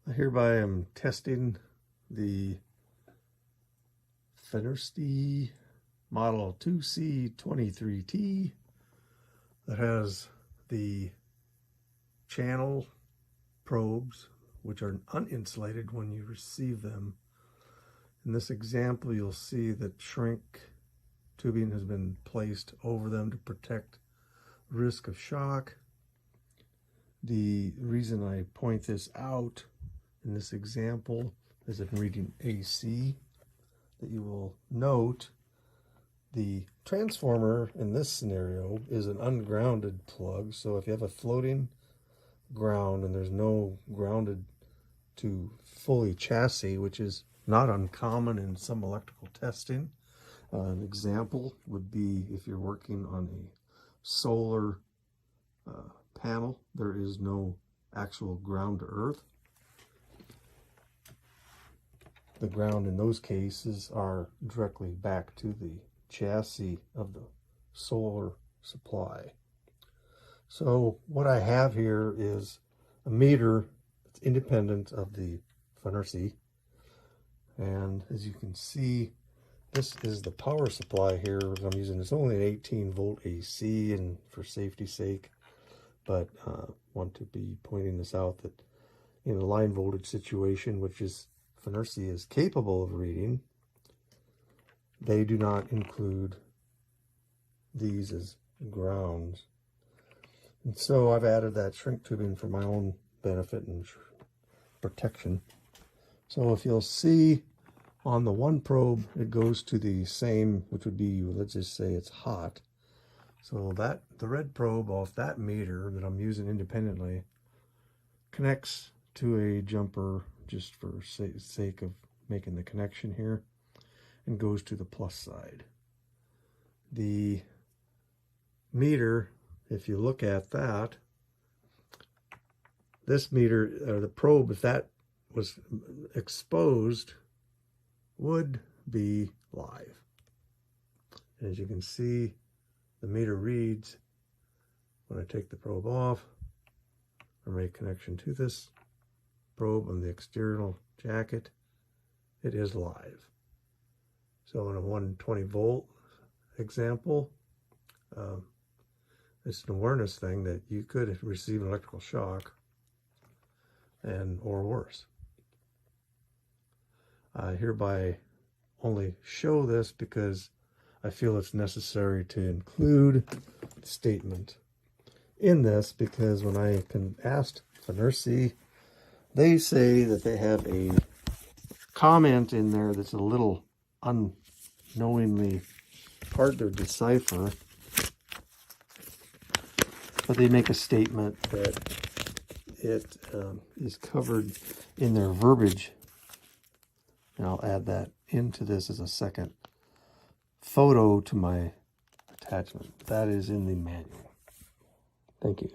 I hereby am testing the Fnirsi model 2C23T that has the channel probes, which are uninsulated when you receive them. In this example, you'll see that shrink tubing has been placed over them to protect risk of shock. The reason I point this out in this example is if I'm reading AC, that you will note the transformer in this scenario is an ungrounded plug. So if you have a floating ground and there's no grounded to fully chassis, which is not uncommon in some electrical testing. An example would be if you're working on a solar panel, there is no actual ground to earth. The ground in those cases are directly back to the chassis of the solar supply. So what I have here is a meter that's independent of the Fnirsi, and as you can see, this is the power supply here I'm using. It's only an 18 volt AC, and for safety's sake, but want to be pointing this out that in a line voltage situation, which is Fnirsi is capable of reading, they do not include these as grounds. And so I've added that shrink tubing for my own benefit and protection. So if you'll see on the one probe, it goes to the same, which would be, let's just say it's hot. So that the red probe off that meter that I'm using independently connects to a jumper just for sake of making the connection here, and goes to the plus side. The meter, if you look at that, this meter, or the probe, if that was exposed, would be live. As you can see, the meter reads when I take the probe off or make connection to this probe on the external jacket, it is live. So in a 120 volt example, it's an awareness thing that you could receive an electrical shock or worse. I hereby only show this because I feel it's necessary to include a statement in this, because when I asked Fnirsi, they say that they have a comment in there that's a little unknowingly hard to decipher, but they make a statement that it is covered in their verbiage. And I'll add that into this as a second photo to my attachment. That is in the manual. Thank you.